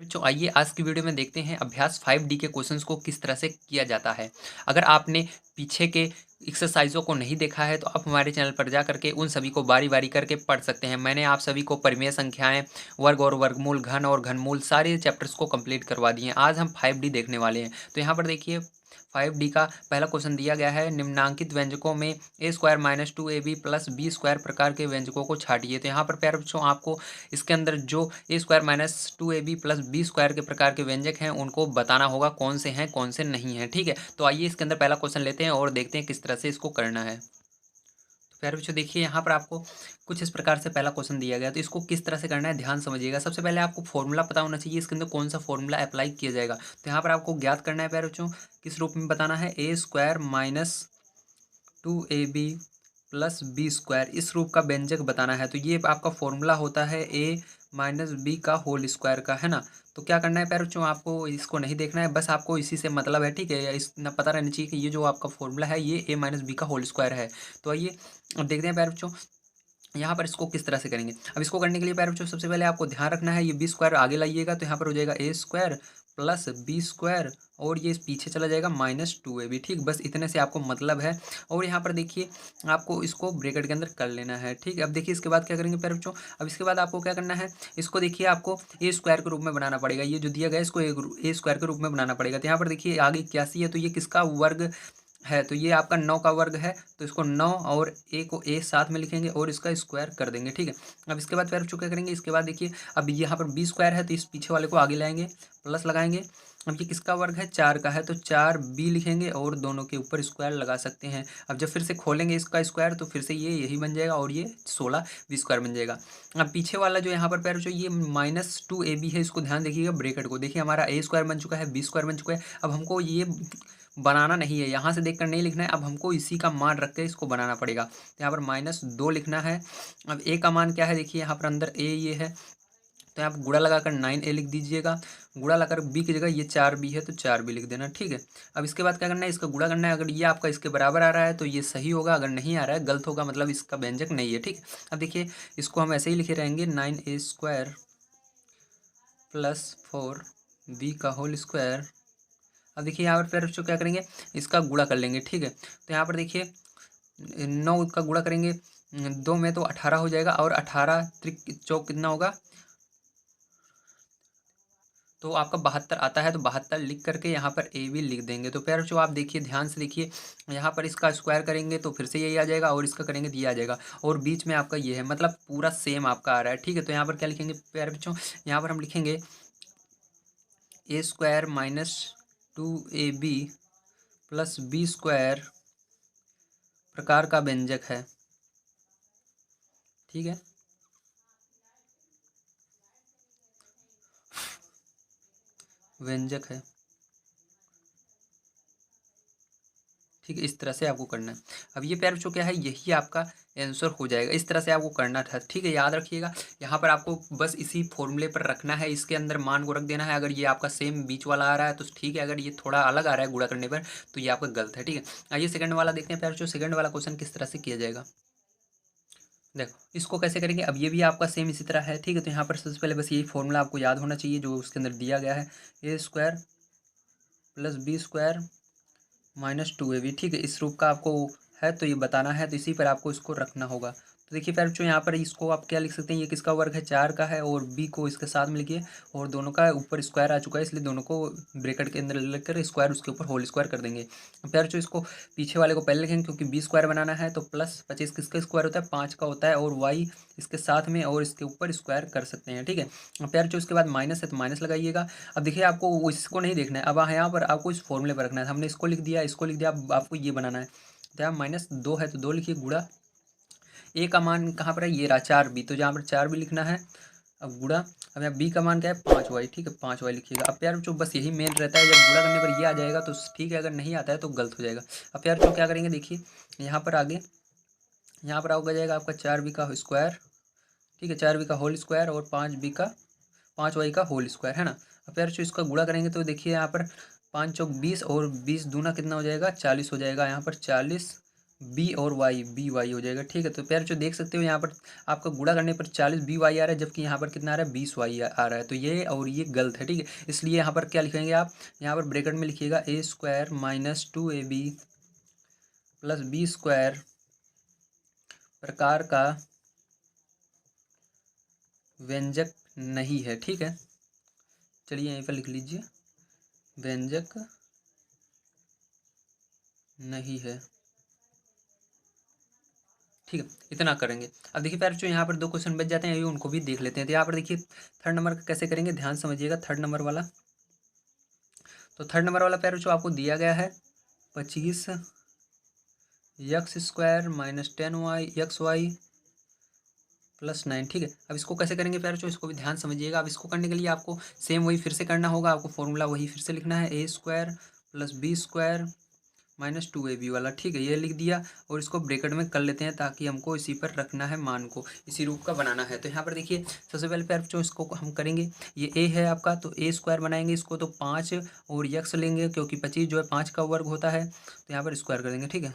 बच्चों आइए आज की वीडियो में देखते हैं अभ्यास 5D के क्वेश्चंस को किस तरह से किया जाता है। अगर आपने पीछे के एक्सरसाइजों को नहीं देखा है तो आप हमारे चैनल पर जा करके उन सभी को बारी बारी करके पढ़ सकते हैं। मैंने आप सभी को परिमेय संख्याएं, वर्ग और वर्गमूल, घन और घनमूल सारे चैप्टर्स को कंप्लीट करवा दिए हैं। आज हम 5D देखने वाले हैं। तो यहाँ पर देखिए 5D का पहला क्वेश्चन दिया गया है, निम्नांकित व्यंजकों में A square minus 2ab plus B square प्रकार के व्यंजकों को छाटिए। तो यहाँ पर प्यारे बच्चों आपको इसके अंदर जो A square minus 2ab plus B square के प्रकार के व्यंजक हैं उनको बताना होगा कौन से हैं कौन से नहीं हैं। ठीक है, तो आइए इसके अंदर पहला क्वेश्चन लेते हैं और देखते हैं किस तरह से इसको करना है। तो प्यारे बच्चों देखिए यहाँ पर आपको कुछ इस प्रकार से पहला क्वेश्चन दिया गया, तो इसको किस तरह से करना है ध्यान समझिएगा। सबसे पहले आपको फॉर्मूला पता होना चाहिए, इसके अंदर कौन सा फॉर्मूला अप्लाई किया जाएगा। तो यहाँ पर आपको ज्ञात करना है प्यारे बच्चों, किस रूप में बताना है, A square minus 2ab plus B square, इस रूप का व्यंजक बताना है। तो ये आपका फॉर्मूला होता है ए माइनस बी का होल स्क्वायर का, है ना। तो क्या करना है प्यारे बच्चों, आपको इसको नहीं देखना है, बस आपको इसी से मतलब है। ठीक है, या इस ना पता रहना चाहिए कि ये जो आपका फॉर्मूला है ये ए माइनस बी का होल स्क्वायर है। तो आइए अब देखते हैं प्यारे बच्चों यहाँ पर इसको किस तरह से करेंगे। अब इसको करने के लिए प्यारे बच्चों सबसे पहले आपको ध्यान रखना है, ये बी स्क्वायर आगे लाइएगा तो यहाँ पर हो जाएगा ए स्क्वायर प्लस बी स्क्वायर और ये पीछे चला जाएगा माइनस 2ab। ठीक, बस इतने से आपको मतलब है। और यहाँ पर देखिए आपको इसको ब्रैकेट के अंदर कर लेना है। ठीक है, अब देखिए इसके बाद क्या करेंगे प्यारे बच्चों, अब इसके बाद आपको क्या करना है, इसको देखिए आपको ए स्क्वायर के रूप में बनाना पड़ेगा। ये जो दिया गया है इसको ए स्क्वायर के रूप में बनाना पड़ेगा। तो यहाँ पर देखिए आगे 81 है तो ये किसका वर्ग है, तो ये आपका 9 का वर्ग है। तो इसको 9 और ए को ए साथ में लिखेंगे और इसका स्क्वायर कर देंगे। ठीक है, अब इसके बाद प्यारे बच्चों क्या करेंगे, इसके बाद देखिए अब यहाँ पर बी स्क्वायर है तो इस पीछे वाले को आगे लाएंगे, प्लस लगाएंगे। अब ये किसका वर्ग है, 4 का है तो 4b लिखेंगे और दोनों के ऊपर स्क्वायर लगा सकते हैं। अब जब फिर से खोलेंगे इसका स्क्वायर तो फिर से ये यही बन जाएगा और ये 16 बी स्क्वायर बन जाएगा। अब पीछे वाला जो यहाँ पर प्यारे बच्चों ये माइनस 2ab है, इसको ध्यान देखिएगा, ब्रैकेट को देखिए, हमारा ए स्क्वायर बन चुका है, बी स्क्वायर बन चुका है। अब हमको ये बनाना नहीं है, यहाँ से देखकर नहीं लिखना है, अब हमको इसी का मान रख के इसको बनाना पड़ेगा। तो यहाँ पर -2 लिखना है। अब ए का मान क्या है, देखिए यहाँ पर अंदर ए ये है तो यहाँ पर गुणा लगाकर 9a लिख दीजिएगा। गुणा लगाकर बी की जगह ये 4b है तो 4b लिख देना। ठीक है, अब इसके बाद क्या करना है, इसका गुणा करना है। अगर ये आपका इसके बराबर आ रहा है तो ये सही होगा, अगर नहीं आ रहा है गलत होगा, मतलब इसका व्यंजक नहीं है। ठीक है, अब देखिए इसको हम ऐसे ही लिखे रहेंगे, 9a स्क्वायर प्लस 4b का होल स्क्वायर। अब देखिए यहाँ पर फिर बच्चों क्या करेंगे, इसका गुणा कर लेंगे। ठीक है, तो यहाँ पर देखिए 9 का गुणा करेंगे 2 में तो 18 हो जाएगा और 18 त्रिक चौक कितना होगा, तो आपका 72 आता है। तो 72 लिख करके यहाँ पर ए भी लिख देंगे। तो प्यारे बच्चों आप देखिए ध्यान से देखिए, यहाँ पर इसका स्क्वायर करेंगे तो फिर से यही आ जाएगा और इसका करेंगे तो ये आ जाएगा और बीच में आपका ये है, मतलब पूरा सेम आपका आ रहा है। ठीक है, तो यहाँ पर क्या लिखेंगे प्यारे बच्चों, यहाँ पर हम लिखेंगे A square minus 2ab plus B square प्रकार का व्यंजक है। ठीक है, व्यंजक है। ठीक है, इस तरह से आपको करना है। अब ये प्यारे बच्चों क्या है, यही आपका आंसर हो जाएगा। इस तरह से आपको करना था। ठीक है, याद रखिएगा, यहाँ पर आपको बस इसी फॉर्मूले पर रखना है, इसके अंदर मान को रख देना है। अगर ये आपका सेम बीच वाला आ रहा है तो ठीक है, अगर ये थोड़ा अलग आ रहा है गुणा करने पर तो ये आपका गलत है। ठीक है, आइए सेकंड वाला देखते हैं प्यारे बच्चों, सेकंड वाला क्वेश्चन किस तरह से किया जाएगा। देखो इसको कैसे करेंगे, अब ये भी आपका सेम इसी तरह है। ठीक है, तो यहाँ पर सबसे पहले बस यही फॉर्मूला आपको याद होना चाहिए जो उसके अंदर दिया गया है, A square plus B square -2ab। ठीक है, इस रूप का आपको है तो ये बताना है, तो इसी पर आपको इसको रखना होगा। तो देखिए प्यारे बच्चों यहाँ पर इसको आप क्या लिख सकते हैं, ये किसका वर्ग है, 4 का है और b को इसके साथ में लिखिए और दोनों का ऊपर स्क्वायर आ चुका है इसलिए दोनों को ब्रैकेट के अंदर लिख कर स्क्वायर उसके ऊपर होल स्क्वायर कर देंगे। प्यारे बच्चों इसको पीछे वाले को पहले लिखेंगे क्योंकि बी स्क्वायर बनाना है, तो प्लस 25 किसका स्क्वायर होता है, 5 का होता है और y इसके साथ में और इसके ऊपर स्क्वायर कर सकते हैं। ठीक है, प्यारे बच्चों इसके बाद माइनस है तो माइनस लगाइएगा। अब देखिए आपको इसको नहीं देखना है, अब यहाँ पर आपको इस फॉर्मूले पर रखना है। हमने इसको लिख दिया, इसको लिख दिया, अब आपको ये बनाना है। तो यहाँ -2 है तो 2 लिखिए, गुणा ए का मान कहाँ पर है, ये रहा 4b, तो जहाँ पर 4b लिखना है। अब गुणा, अब यहाँ b का मान क्या है, 5y। ठीक है, 5y लिखिएगा। अब प्यारे बच्चों बस यही मेन रहता है, जब गुणा करने पर ये आ जाएगा तो ठीक है, अगर नहीं आता है तो गलत हो जाएगा। अब प्यारे बच्चों क्या करेंगे, देखिए यहाँ पर आगे, यहाँ पर आगे जाएगा आपका 4b का स्क्वायर। ठीक है, 4b का होल स्क्वायर और 5y का होल स्क्वायर, है ना। अब प्यारे बच्चों इसका गुणा करेंगे तो देखिए यहाँ पर 5 चौक 20 और 20 दूना कितना हो जाएगा, 40 हो जाएगा। यहाँ पर 40 बी और वाई, बी वाई हो जाएगा। ठीक है, तो प्यार जो देख सकते हो यहाँ पर आपका गुणा करने पर 40 बी वाई आ रहा है, जबकि यहाँ पर कितना आ रहा है 20 वाई आ रहा है। तो ये और ये गलत है। ठीक है, इसलिए यहाँ पर क्या लिखेंगे आप, यहाँ पर ब्रैकेट में लिखिएगा A square minus 2ab plus B square प्रकार का व्यंजक नहीं है। ठीक है, चलिए यहीं पर लिख लीजिए, व्यंजक नहीं है। ठीक है, इतना करेंगे। अब देखिए प्यारे बच्चों, यहाँ पर दो क्वेश्चन बच जाते हैं, अभी उनको भी देख लेते हैं। तो यहाँ पर देखिए थर्ड नंबर का कैसे करेंगे, ध्यान समझिएगा। थर्ड नंबर वाला, तो थर्ड नंबर वाला प्यारे बच्चों आपको दिया गया है 25 X square minus 10 X Y plus 9। ठीक है, अब इसको कैसे करेंगे प्यारे बच्चों, इसको भी ध्यान समझिएगा। अब इसको करने के लिए आपको सेम वही फिर से करना होगा, आपको फॉर्मूला वही फिर से लिखना है, A square plus B square minus 2ab वाला। ठीक है, ये लिख दिया और इसको ब्रैकेट में कर लेते हैं, ताकि हमको इसी पर रखना है, मान को इसी रूप का बनाना है। तो यहाँ पर देखिए सबसे पहले प्यार बच्चों इसको हम करेंगे, ये a है आपका, तो a स्क्वायर बनाएंगे इसको, तो 5 और यक्स लेंगे, क्योंकि 25 जो है 5 का वर्ग होता है, तो यहाँ पर स्क्वायर कर देंगे। ठीक है,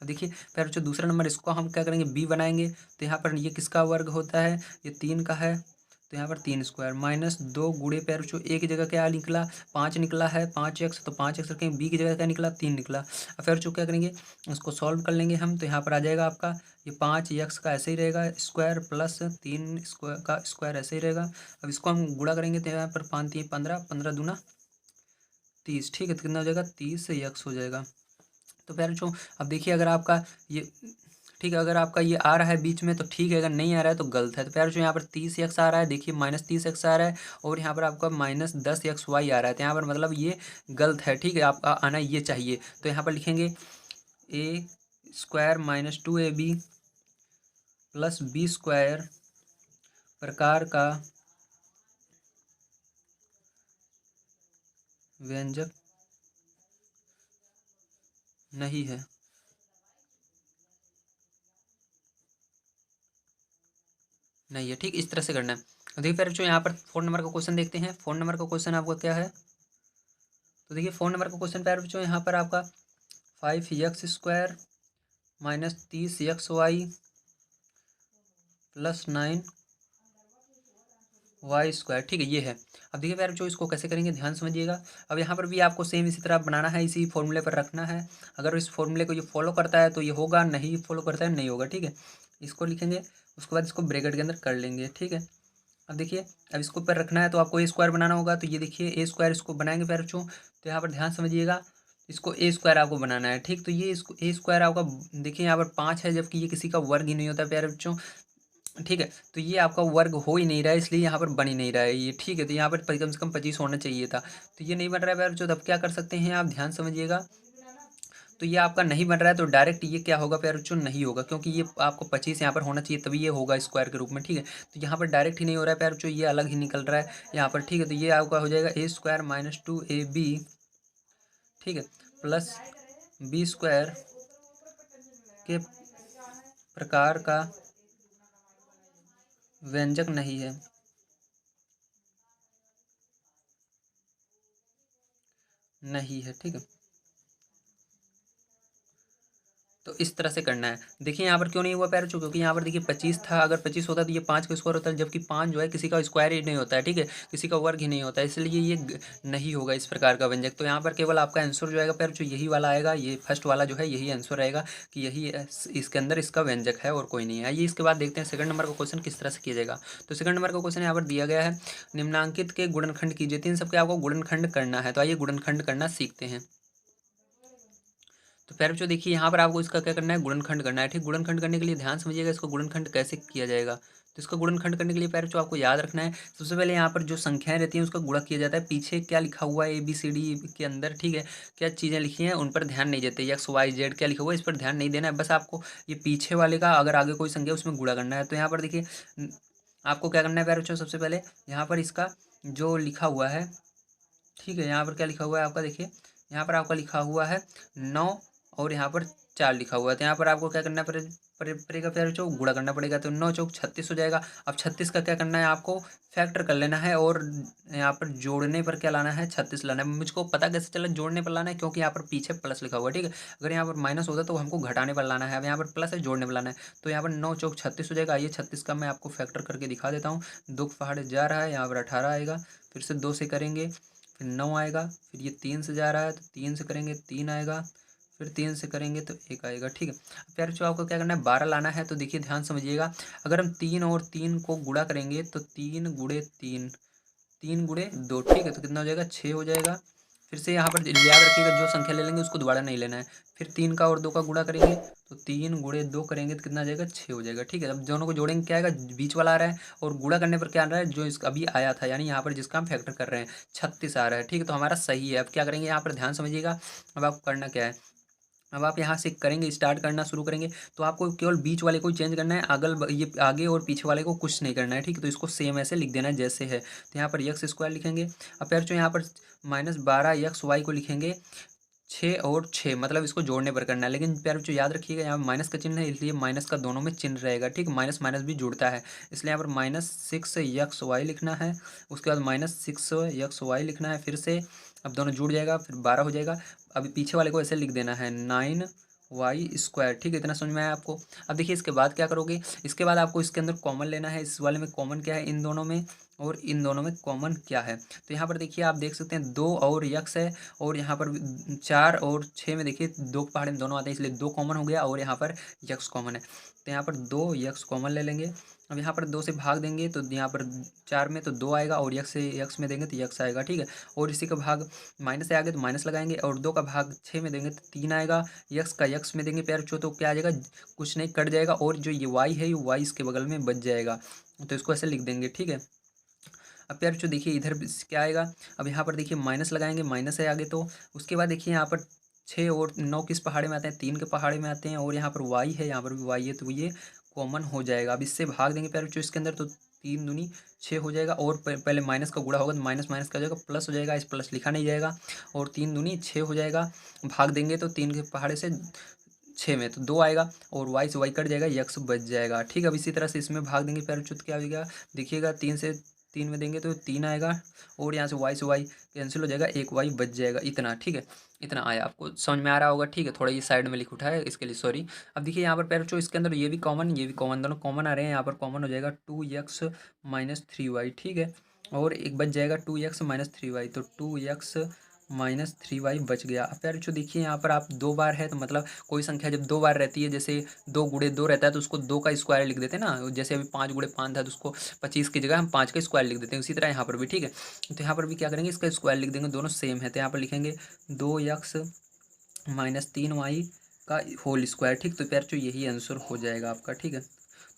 देखिए प्यार बच्चों दूसरा नंबर इसको हम क्या करेंगे, b बनाएंगे, तो यहाँ पर ये किसका वर्ग होता है, ये 3 का है, तो यहाँ पर 3 स्क्वायर माइनस 2 गुड़े प्यार बच्चों एक जगह क्या निकला, 5 निकला है, 5 एक्स, तो 5 एक्स रखेंगे, बी की जगह क्या निकला, 3 निकला। अब फिर जो क्या करेंगे, उसको सॉल्व कर लेंगे हम, तो यहाँ पर आ जाएगा आपका ये 5 एक्स का ऐसे ही रहेगा स्क्वायर प्लस 3 स्क्वायर का स्क्वायर ऐसे ही रहेगा। अब इसको हम गुणा करेंगे, तो यहाँ पर 5 3 15, 15 दूना 30। ठीक है, तो कितना हो जाएगा, 30 एक्स हो जाएगा। तो प्यारे बच्चों अब देखिए, अगर आपका ये ठीक है, अगर आपका ये आ रहा है बीच में तो ठीक है, अगर नहीं आ रहा है तो गलत है। तो प्यारे बच्चों यहाँ पर 30 एक्स आ रहा है, देखिए माइनस 30 एक्स आ रहा है, और यहाँ पर आपका माइनस 10 एक्स वाई आ रहा है, तो यहाँ पर मतलब ये गलत है। ठीक है, आपका आना ये चाहिए, तो यहाँ पर लिखेंगे A square minus 2ab plus B square प्रकार का व्यंजक नहीं है। नहीं है, ठीक इस तरह से करना है। देखिए फिर बच्चों यहाँ पर 4 नंबर का क्वेश्चन देखते हैं। 4 नंबर का क्वेश्चन आपका क्या है, तो देखिए 4 नंबर का क्वेश्चन प्यारे बच्चों यहाँ पर आपका 5 X square minus 30 X Y plus 9 Y square. ठीक है, ये है। अब देखिए प्यारे बच्चों इसको कैसे करेंगे, ध्यान समझिएगा। अब यहाँ पर भी आपको सेम इसी तरह बनाना है, इसी फॉर्मूले पर रखना है। अगर इस फॉर्मूले को ये फॉलो करता है तो ये होगा, नहीं फॉलो करता है नहीं होगा। ठीक है, इसको लिखेंगे, उसके बाद इसको ब्रैकेट के अंदर कर लेंगे। ठीक है, अब देखिए, अब इसको ऊपर रखना है तो आपको ए स्क्वायर बनाना होगा, तो ये देखिए ए स्क्वायर इसको बनाएंगे प्यारे बच्चों, तो यहाँ पर ध्यान समझिएगा, इसको ए स्क्वायर आपको बनाना है। ठीक, तो ये इसको ए स्क्वायर आपका देखिए यहाँ पर 5 है, जबकि ये किसी का वर्ग ही नहीं होता प्यारे बच्चों। ठीक है, तो ये आपका वर्ग हो ही नहीं रहा है, इसलिए यहाँ पर बन ही नहीं रहा है ये। ठीक है, तो यहाँ पर कम से कम 25 होना चाहिए था, तो ये नहीं बन रहा है प्यारे बच्चों। तब क्या कर सकते हैं आप, ध्यान समझिएगा, तो ये आपका नहीं बन रहा है, तो डायरेक्ट ये क्या होगा प्यारे बच्चों, नहीं होगा, क्योंकि ये आपको 25 यहाँ पर होना चाहिए, तभी ये होगा स्क्वायर के रूप में। ठीक है, तो यहाँ पर डायरेक्ट ही नहीं हो रहा है प्यारे बच्चों, ये अलग ही निकल रहा है यहाँ पर। ठीक है, तो ये आपका हो जाएगा ए स्क्वायर माइनस 2ab, ठीक है, प्लस बी स्क्वायर के प्रकार का व्यंजक नहीं है। नहीं है, ठीक है, तो इस तरह से करना है। देखिए यहाँ पर क्यों नहीं हुआ प्यारे बच्चों, क्योंकि यहाँ पर देखिए 25 था, अगर 25 होता तो ये 5 का स्क्वायर होता है, जबकि 5 जो है किसी का स्क्वायर ही नहीं होता है। ठीक है, किसी का वर्ग ही नहीं होता है, इसलिए ये नहीं होगा इस प्रकार का व्यंजक। तो यहाँ पर केवल आपका आंसर जो आएगा प्यारे बच्चों यही वाला आएगा, ये फर्स्ट वाला जो है यही आंसर रहेगा, कि यही इसके अंदर इसका व्यंजक है और कोई नहीं है। आइए इसके बाद देखते हैं सेकंड नंबर का क्वेश्चन किस तरह से किया जाएगा। तो सेकंड नंबर का क्वेश्चन यहाँ पर दिया गया है, निम्नांकित के गुणनखंड कीजिए। तीन सबके आपको गुणनखंड करना है, तो आइए गुणनखंड करना सीखते हैं। तो प्यारे बच्चों देखिए यहाँ पर आपको इसका क्या करना है, गुणनखंड करना है। ठीक, गुणनखंड करने के लिए ध्यान समझिएगा, इसको गुणनखंड कैसे किया जाएगा। तो इसका गुणनखंड करने के लिए प्यारे बच्चों आपको याद रखना है, सबसे पहले यहाँ पर जो संख्याएं रहती हैं उसका गुणा किया जाता है। पीछे क्या लिखा हुआ है ABCD के अंदर, ठीक है, क्या चीज़ें लिखी हैं उन पर ध्यान नहीं देते, XYZ क्या लिखा हुआ है इस पर ध्यान नहीं देना है, बस आपको ये पीछे वाले का अगर आगे कोई संख्या उसमें गुणा करना है। तो यहाँ पर देखिए आपको क्या करना है प्यारे बच्चों, सबसे पहले यहाँ पर इसका जो लिखा हुआ है, ठीक है, यहाँ पर क्या लिखा हुआ है आपका, देखिए यहाँ पर आपका लिखा हुआ है 9 और यहाँ पर 4 लिखा हुआ है। तो यहाँ पर आपको क्या करना पड़ेगा प्यारे बच्चों, गुणा करना पड़ेगा। तो 9 चौक 36 हो जाएगा। अब 36 का क्या करना है आपको, फैक्टर कर लेना है और यहाँ पर जोड़ने पर क्या लाना है, 36 लाना है। मुझको पता कैसे चला जोड़ने पर लाना है, क्योंकि यहाँ पर पीछे प्लस लिखा हुआ है, ठीक है। अगर यहाँ पर माइनस होता तो हमको घटाने पर लाना है। अब यहाँ पर प्लस है, जोड़ने पर लाना है। तो यहाँ पर 9 चौक 36 हो जाएगा। ये 36 का मैं आपको फैक्टर करके दिखा देता हूँ। 2 पहाड़ जा रहा है, यहाँ पर 18 आएगा। फिर से 2 से करेंगे, फिर 9 आएगा। फिर ये 3 से जा रहा है तो 3 से करेंगे, 3 आएगा। फिर 3 से करेंगे तो 1 आएगा, ठीक है। प्यारे बच्चों आपको क्या करना है, 12 लाना है। तो देखिए ध्यान समझिएगा, अगर हम 3 और 3 को गुणा करेंगे तो 3 गुणे 3, 3 गुणे 2, ठीक है। तो कितना हो जाएगा, 6 हो जाएगा। फिर से यहाँ पर याद रखिएगा, जो संख्या ले लेंगे उसको दोबारा नहीं लेना है। फिर 3 का और 2 का गुणा करेंगे तो 3 गुणे 2 करेंगे तो कितना आ जाएगा, 6 हो जाएगा, ठीक है। अब दोनों को जोड़ेंगे क्या आएगा, बीच वाला आ रहा है, और गुणा करने पर क्या आ रहा है, जो इस अभी आया था, यानी यहाँ पर जिसका हम फैक्टर कर रहे हैं 36 आ रहा है, ठीक है। तो हमारा सही है। अब क्या करेंगे, यहाँ पर ध्यान समझिएगा। अब आपको करना क्या है, अब आप यहाँ से करेंगे, स्टार्ट करना शुरू करेंगे तो आपको केवल बीच वाले को ही चेंज करना है, ये आगे और पीछे वाले को कुछ नहीं करना है, ठीक है। तो इसको सेम ऐसे लिख देना है जैसे है। तो यहाँ पर एक्स स्क्वायर लिखेंगे। अब फिर जो यहाँ पर -12 XY को लिखेंगे 6 और 6, मतलब इसको जोड़ने पर करना है। लेकिन प्यारे बच्चों याद रखिएगा, यहाँ माइनस का चिन्ह है, इसलिए माइनस का दोनों में चिन्ह रहेगा, ठीक। माइनस माइनस भी जुड़ता है, इसलिए यहाँ पर -6XY लिखना है। उसके बाद -6XY लिखना है फिर से। अब दोनों जुड़ जाएगा, फिर 12 हो जाएगा। अभी पीछे वाले को ऐसे लिख देना है 9Y², ठीक है। इतना समझ में आया आपको। अब देखिए इसके बाद क्या करोगे, इसके बाद आपको इसके अंदर कॉमन लेना है। इस वाले में कॉमन क्या है, इन दोनों में और इन दोनों में कॉमन क्या है। तो यहाँ पर देखिए आप देख सकते हैं 2 और यक्स है, और यहाँ पर 4 और 6 में देखिए 2 पहाड़े में दोनों आते हैं, इसलिए 2 कॉमन हो गया, और यहाँ पर यक्स कॉमन है। तो यहाँ पर 2 यक्स कॉमन ले लेंगे। अब यहाँ पर 2 से भाग देंगे तो यहाँ पर 4 में तो 2 आएगा, और यक्स में देंगे तो यक्स आएगा, ठीक है। और इसी का भाग माइनस से आगे तो माइनस लगाएंगे, और 2 का भाग 6 में देंगे तो 3 आएगा। यक्स का यक्स में देंगे प्यारे बच्चों तो क्या आ जाएगा, कुछ नहीं, कट जाएगा, और जो ये वाई है ये वाई इसके बगल में बच जाएगा। तो इसको ऐसे लिख देंगे, ठीक है। अब प्यारे बच्चों देखिए इधर क्या आएगा, अब यहाँ पर देखिए माइनस लगाएंगे, माइनस है आगे तो। उसके बाद देखिए यहाँ पर 6 और 9 किस पहाड़े में आते हैं, 3 के पहाड़े में आते हैं, और यहाँ पर वाई है, यहाँ पर भी वाई है, तो ये कॉमन हो जाएगा। अब इससे भाग देंगे प्यारे बच्चों इसके अंदर, तो 3 दूनी 6 हो जाएगा, और पहले माइनस का गुणा होगा तो माइनस माइनस का हो जाएगा, प्लस हो जाएगा, इस प्लस लिखा नहीं जाएगा, और 3 दूनी 6 हो जाएगा। भाग देंगे तो 3 के पहाड़े से 6 में तो 2 आएगा, और वाई से वाई कट जाएगा, यक्स बच जाएगा, ठीक है। अब इसी तरह से इसमें भाग देंगे प्यारे बच्चों तो क्या हो जाएगा, देखिएगा 3 से 3 में देंगे तो 3 आएगा, और यहाँ से वाई कैंसिल हो जाएगा, एक वाई बच जाएगा, इतना, ठीक है। इतना आया, आपको समझ में आ रहा होगा, ठीक है। थोड़ा ये साइड में लिख उठा है, इसके लिए सॉरी। अब देखिए यहाँ पर प्यारे बच्चों इसके अंदर ये भी कॉमन, ये भी कॉमन, दोनों कॉमन आ रहे हैं। यहाँ पर कॉमन हो जाएगा 2x - 3y, ठीक है। और एक बच जाएगा 2x - 3y, तो 2x - 3y बच गया। अब प्यारे बच्चों देखिए यहाँ पर आप 2 बार है, तो मतलब कोई संख्या जब 2 बार रहती है, जैसे 2 गुणे 2 रहता है तो उसको 2 का स्क्वायर लिख देते हैं ना। जैसे अभी 5 गुणे 5 था तो उसको 25 की जगह हम 5 का स्क्वायर लिख देते हैं, उसी तरह यहाँ पर भी, ठीक है। तो यहाँ पर भी क्या करेंगे, इसका स्क्वायर लिख देंगे, दोनों सेम है। तो यहाँ पर लिखेंगे 2x - 3y का होल स्क्वायर, ठीक। तो प्यारे बच्चों यही आंसर हो जाएगा आपका, ठीक है।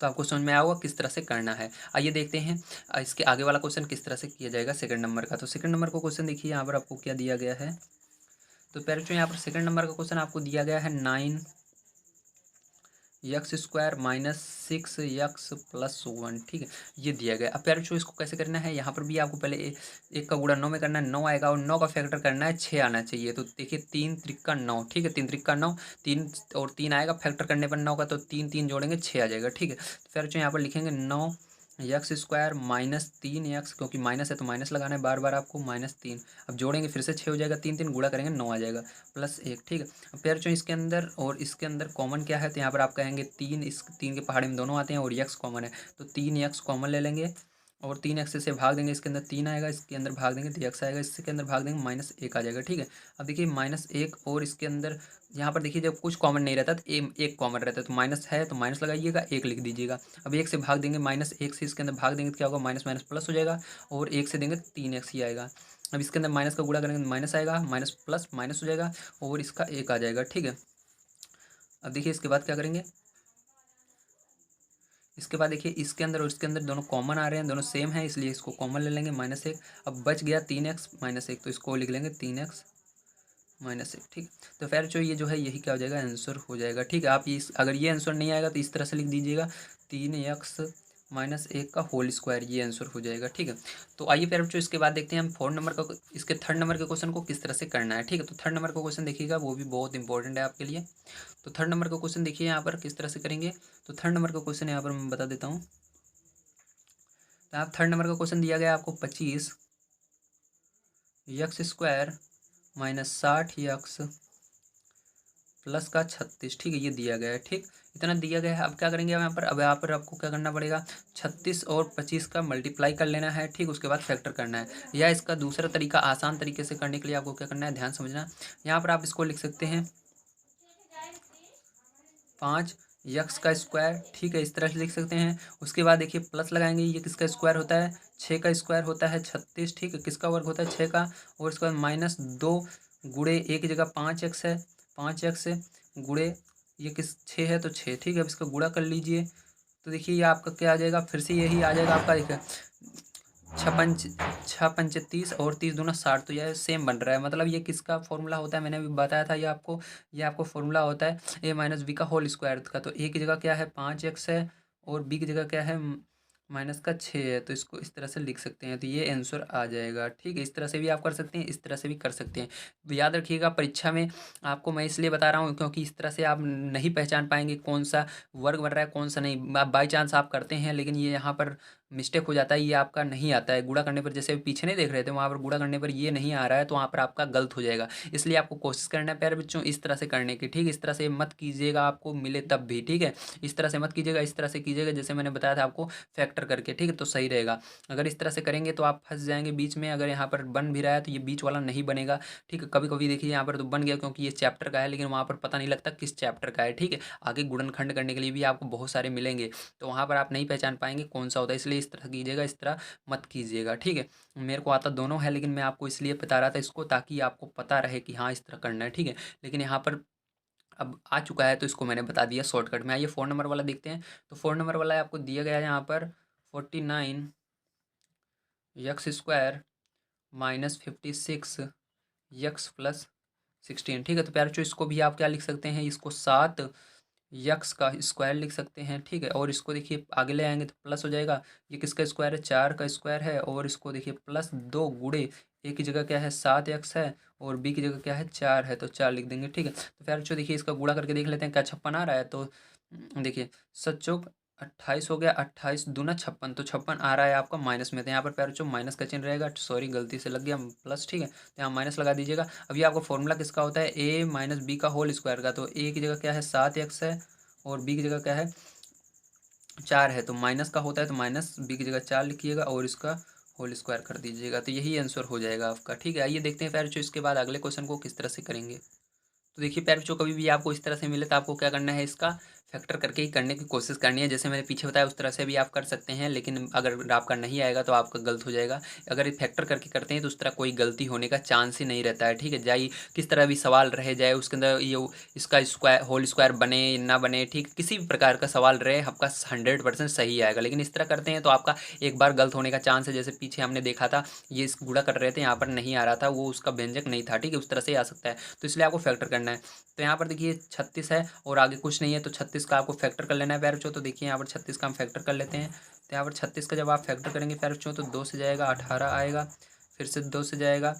तो आपको समझ में आया होगा किस तरह से करना है। आइए देखते हैं इसके आगे वाला क्वेश्चन किस तरह से किया जाएगा सेकंड नंबर का। तो सेकंड नंबर को क्वेश्चन देखिए यहाँ पर आपको क्या दिया गया है। तो प्यारे बच्चों यहाँ पर सेकंड नंबर का क्वेश्चन आपको दिया गया है 9x² - 6x+1, ठीक है। ये दिया गया। अब प्यारे बच्चों इसको कैसे करना है, यहाँ पर भी आपको पहले एक का गुणा 9 में करना है, 9 आएगा, और 9 का फैक्टर करना है 6 आना चाहिए। तो देखिए 3 त्रिका 9, ठीक है, 3 त्रिका 9, 3 और 3 आएगा फैक्टर करने पर 9 का, तो 3 3 जोड़ेंगे 6 आ जाएगा, ठीक है। तो प्यारे बच्चों यहाँ पर लिखेंगे 9x² - 3x, क्योंकि माइनस है तो माइनस लगाना है बार बार आपको, -3। अब जोड़ेंगे फिर से 6 हो जाएगा, 3 3 गुणा करेंगे 9 आ जाएगा, +1, ठीक है। अब प्यारे बच्चों इसके अंदर और इसके अंदर कॉमन क्या है, तो यहाँ पर आप कहेंगे 3, इस 3 के पहाड़े में दोनों आते हैं, और यक्स कॉमन है, तो 3x कॉमन ले लेंगे, और 3x से भाग देंगे, इसके अंदर 3 आएगा, इसके अंदर भाग देंगे तो यक्स आएगा, इसके अंदर भाग देंगे -1 आ जाएगा, ठीक है। अब देखिए -1, और इसके अंदर यहाँ पर देखिए जब कुछ कॉमन नहीं रहता तो एक कॉमन रहता है, तो माइनस है तो माइनस लगाइएगा, 1 लिख दीजिएगा। अब 1 से भाग देंगे, -1 से इसके अंदर भाग देंगे तो क्या होगा, माइनस माइनस प्लस हो जाएगा, और 1 से देंगे 3x ही आएगा। अब इसके अंदर माइनस का गुणा करेंगे तो माइनस आएगा, माइनस प्लस माइनस हो जाएगा, और इसका 1 आ जाएगा, ठीक है। अब देखिए इसके बाद क्या करेंगे, इसके बाद देखिए इसके अंदर और इसके अंदर दोनों कॉमन आ रहे हैं, दोनों सेम है, इसलिए इसको कॉमन ले लेंगे, -1। अब बच गया 3x - 1, तो इसको लिख लेंगे 3x - 1, ठीक। तो फिर जो ये जो है यही क्या हो जाएगा, आंसर हो जाएगा, ठीक है। आप इस अगर ये आंसर नहीं आएगा तो इस तरह से लिख दीजिएगा 3x -1 का होल स्क्वायर, ये आंसर हो जाएगा। ठीक है, तो आइए फिर बच्चों इसके बाद देखते हैं हम 4 नंबर का इसके थर्ड नंबर के क्वेश्चन को किस तरह से करना है। ठीक है, तो थर्ड नंबर का क्वेश्चन देखिएगा, वो भी बहुत इंपॉर्टेंट है आपके लिए। तो थर्ड नंबर का क्वेश्चन देखिए यहाँ पर किस तरह से करेंगे। तो थर्ड नंबर का क्वेश्चन यहाँ पर मैं बता देता हूँ। तो आप थर्ड नंबर का क्वेश्चन दिया गया आपको 25 यक्स स्क्वायर -60 प्लस का 36। ठीक है, ये दिया गया है। ठीक, इतना दिया गया है। अब क्या करेंगे यहाँ पर, अब यहाँ पर आपको क्या करना पड़ेगा, 36 और 25 का मल्टीप्लाई कर लेना है। ठीक, उसके बाद फैक्टर करना है। या इसका दूसरा तरीका आसान तरीके से करने के लिए आपको क्या करना है, ध्यान समझना। यहाँ पर आप इसको लिख सकते हैं 5 यक्स का स्क्वायर। ठीक है, इस तरह से लिख सकते हैं। उसके बाद देखिए प्लस लगाएंगे, ये किसका स्क्वायर होता है, 6 का स्क्वायर होता है 36। ठीक है, किसका वर्ग होता है, 6 का। और इसके बाद -2 गुणे एक जगह 5 है, 5 है गुणे ये किस 6 है तो 6। ठीक है, अब इसका गुणा कर लीजिए। तो देखिए ये आपका क्या आ जाएगा, फिर से यही आ जाएगा आपका। देखिए 6 पंच 30 और 30 दूना 60, तो यह सेम बन रहा है। मतलब ये किसका फॉर्मूला होता है, मैंने अभी बताया था ये आपको फॉर्मूला होता है a - b का होल स्क्वायर का। तो a की जगह क्या है 5x है, और b की जगह क्या है -6 है। तो इसको इस तरह से लिख सकते हैं, तो ये आंसर आ जाएगा। ठीक है, इस तरह से भी आप कर सकते हैं, इस तरह से भी कर सकते हैं। याद रखिएगा परीक्षा में आपको मैं इसलिए बता रहा हूँ क्योंकि इस तरह से आप नहीं पहचान पाएंगे कौन सा वर्ग बन रहा है कौन सा नहीं। आप बाई चांस आप करते हैं, लेकिन ये यहाँ पर मिस्टेक हो जाता है, ये आपका नहीं आता है। गुणा करने पर, जैसे पीछे नहीं देख रहे थे, वहाँ पर गुणा करने पर ये नहीं आ रहा है, तो वहाँ पर आपका गलत हो जाएगा। इसलिए आपको कोशिश करना है प्यारे बच्चों इस तरह से करने की। ठीक है, इस तरह से मत कीजिएगा, आपको मिले तब भी। ठीक है, इस तरह से मत कीजिएगा, इस तरह से कीजिएगा जैसे मैंने बताया था आपको, फैक्टर करके। ठीक है, तो सही रहेगा। अगर इस तरह से करेंगे तो आप फंस जाएंगे बीच में। अगर यहाँ पर बन भी रहा है तो ये बीच वाला नहीं बनेगा। ठीक है, कभी कभी देखिए यहाँ पर तो बन गया क्योंकि ये चैप्टर का है, लेकिन वहाँ पर पता नहीं लगता किस चैप्टर का है। ठीक है, आगे गुणनखंड करने के लिए भी आपको बहुत सारे मिलेंगे, तो वहाँ पर आप नहीं पहचान पाएंगे कौन सा होता है। इसलिए इस तरह कीजिएगा, इस तरह मत कीजिएगा। ठीक है, मेरे को आता दोनों है, लेकिन मैं आपको इसलिए बता रहा था इसको ताकि आपको पता रहे कि हाँ इस तरह करना है। ठीक है, लेकिन यहाँ पर अब आ चुका है तो इसको मैंने बता दिया शॉर्टकट में। आइए 4 नंबर वाला देखते हैं। तो 4 नंबर वाला आपको दिया गया है यहाँ पर 49 यक्स स्क्वायर -56 यक्स प्लस 16। ठीक है, तो प्यारे बच्चों इसको भी आप क्या लिख सकते हैं, इसको 7 यक्स का स्क्वायर लिख सकते हैं। ठीक है, और इसको देखिए आगे ले आएंगे तो प्लस हो जाएगा। ये किसका स्क्वायर है, 4 का स्क्वायर है। और इसको देखिए +2 गुणे ए की जगह क्या है 7x है, और बी की जगह क्या है 4 है, तो 4 लिख देंगे। ठीक है, तो फिर बच्चों देखिए इसका गुणा करके देख लेते हैं क्या 56 आ रहा है। तो देखिए 7 चौक 28 हो गया, 28 दूना 56, तो 56 आ रहा है आपका माइनस में। तो यहाँ पर प्यारे बच्चों माइनस का चिन्ह रहेगा, सॉरी गलती से लग गया प्लस। ठीक है, तो यहाँ माइनस लगा दीजिएगा। अभी आपको फॉर्मूला किसका होता है, a - b का होल स्क्वायर का। तो a की जगह क्या है 7x है, और बी की जगह क्या है 4 है, तो माइनस का होता है, तो माइनस बी की जगह 4 लिखिएगा और इसका होल स्क्वायर कर दीजिएगा। तो यही आंसर हो जाएगा आपका। ठीक है, आइए देखते हैं फिर जो इसके बाद अगले क्वेश्चन को किस तरह से करेंगे। तो देखिए प्यारे बच्चों कभी भी आपको इस तरह से मिले तो आपको क्या करना है, इसका फैक्टर करके ही करने की कोशिश करनी है। जैसे मैंने पीछे बताया उस तरह से भी आप कर सकते हैं, लेकिन अगर आपका नहीं आएगा तो आपका गलत हो जाएगा। अगर ये फैक्टर करके करते हैं तो उस तरह कोई गलती होने का चांस ही नहीं रहता है। ठीक है, जाए किस तरह भी सवाल रहे जाए उसके अंदर ये इसका स्क्वायर होल स्क्वायर बने ना बने, ठीक किसी भी प्रकार का सवाल रहे आपका 100% सही आएगा। लेकिन इस तरह करते हैं तो आपका एक बार गलत होने का चांस है। जैसे पीछे हमने देखा था ये इस गुणा कर रहे थे, यहाँ पर नहीं आ रहा था, वो उसका व्यंजक नहीं था। ठीक है, उस तरह से ही आ सकता है, तो इसलिए आपको फैक्टर करना है। तो यहाँ पर देखिए 36 है और आगे कुछ नहीं है, तो 36 का आपको फैक्टर कर लेना है प्यारे बच्चों। तो देखिए यहाँ पर 36 का हम फैक्टर कर लेते हैं। तो यहाँ पर 36 का जब आप फैक्टर करेंगे प्यारे बच्चों तो 2 से जाएगा 18 आएगा, फिर से 2 से जाएगा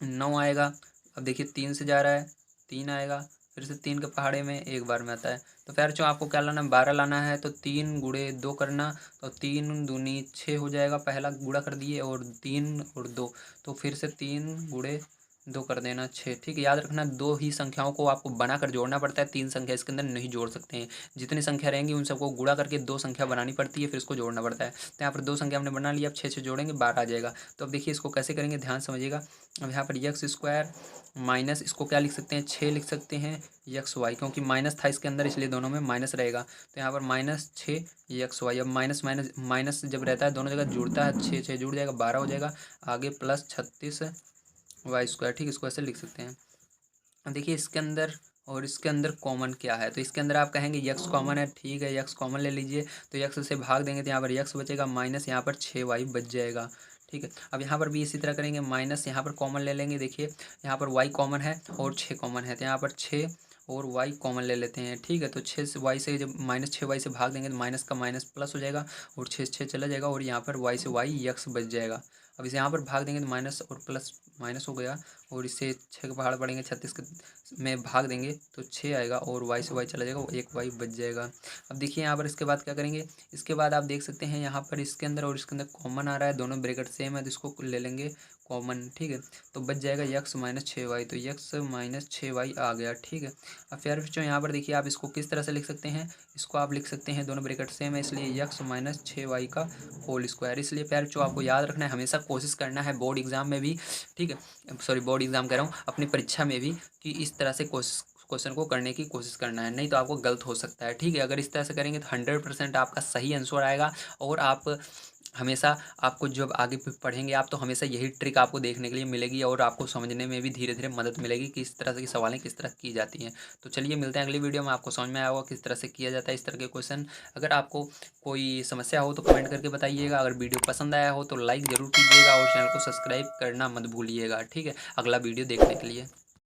9 आएगा। अब देखिए 3 से जा रहा है 3 आएगा, फिर से 3 के पहाड़े में एक बार में आता है। तो प्यारे बच्चों आपको क्या लाना है, 12 लाना है। तो 3 गुणे 2 करना, तो 3 दूनी 6 हो जाएगा, पहला गुणा कर दिए, और 3 और 2, तो फिर से 3 गुणे 2 कर देना 6। ठीक है, याद रखना 2 ही संख्याओं को आपको बनाकर जोड़ना पड़ता है, 3 संख्या इसके अंदर नहीं जोड़ सकते हैं। जितनी संख्या रहेंगी उन सबको गुणा करके 2 संख्या बनानी पड़ती है, फिर इसको जोड़ना पड़ता है। तो यहाँ पर 2 संख्या हमने बना लिया, अब 6 जोड़ेंगे 12 आ जाएगा। तो अब देखिए इसको कैसे करेंगे, ध्यान समझिएगा। अब यहाँ पर यक्स स्क्वायर माइनस इसको क्या लिख सकते हैं 6 लिख सकते हैं यक्स वाई, क्योंकि माइनस था इसके अंदर इसलिए दोनों में माइनस रहेगा। तो यहाँ पर -6 यक्स वाई। अब माइनस माइनस माइनस जब रहता है दोनों जगह जुड़ता है, 6 6 जुड़ जाएगा 12 हो जाएगा, आगे +36 वाई स्क्वायर। ठीक, इसको ऐसे लिख सकते हैं। अब देखिए इसके अंदर और इसके अंदर कॉमन क्या है, तो इसके अंदर आप कहेंगे यक्स कॉमन है, ठीक है यक्स कॉमन ले लीजिए। तो यक्स से भाग देंगे तो यहाँ पर यक्स बचेगा, माइनस यहाँ पर 6 वाई बच जाएगा। ठीक है, अब यहाँ पर भी इसी तरह करेंगे, माइनस यहाँ पर कॉमन ले लेंगे। देखिए यहाँ पर वाई कॉमन है और 6 कॉमन है, तो यहाँ पर 6 और वाई कॉमन ले लेते हैं, ठीक है। तो 6y से जब -6y से भाग देंगे तो माइनस का माइनस प्लस हो जाएगा और 6 चला जाएगा और यहाँ पर y से y यक्स बच जाएगा। अब इसे यहाँ पर भाग देंगे तो माइनस और प्लस माइनस हो गया और इससे 6 के पहाड़ पड़ेंगे, 36 में भाग देंगे तो 6 आएगा और y से y चला जाएगा, एक y बच जाएगा। अब देखिए यहाँ पर इसके बाद क्या करेंगे, इसके बाद आप देख सकते हैं यहाँ पर इसके अंदर और इसके अंदर कॉमन आ रहा है, दोनों ब्रैकेट सेम है तो इसको ले लेंगे कॉमन, ठीक है। तो बच जाएगा यक्स माइनस 6y, तो यक्स माइनस 6y आ गया, ठीक है। अब फिर बच्चों यहाँ पर देखिए आप इसको किस तरह से लिख सकते हैं, इसको आप लिख सकते हैं, दोनों ब्रैकेट सेम है इसलिए यक्स माइनस 6y का होल स्क्वायर। इसलिए प्यार बच्चों आपको याद रखना है, हमेशा कोशिश करना है बोर्ड एग्जाम में भी, ठीक है, सॉरी बोर्ड एग्जाम कह रहा हूँ, अपनी परीक्षा में भी, कि इस तरह से क्वेश्चन को करने की कोशिश करना है, नहीं तो आपको गलत हो सकता है, ठीक है। अगर इस तरह से करेंगे तो 100% आपका सही आंसर आएगा और आप हमेशा, आपको जब आगे पढ़ेंगे आप तो हमेशा यही ट्रिक आपको देखने के लिए मिलेगी और आपको समझने में भी धीरे धीरे मदद मिलेगी कि इस तरह से की सवालें किस तरह की जाती हैं। तो चलिए मिलते हैं अगली वीडियो में, आपको समझ में आया होगा किस तरह से किया जाता है इस तरह के क्वेश्चन। अगर आपको कोई समस्या हो तो कमेंट करके बताइएगा, अगर वीडियो पसंद आया हो तो लाइक ज़रूर कीजिएगा और चैनल को सब्सक्राइब करना मत भूलिएगा, ठीक है, अगला वीडियो देखने के लिए।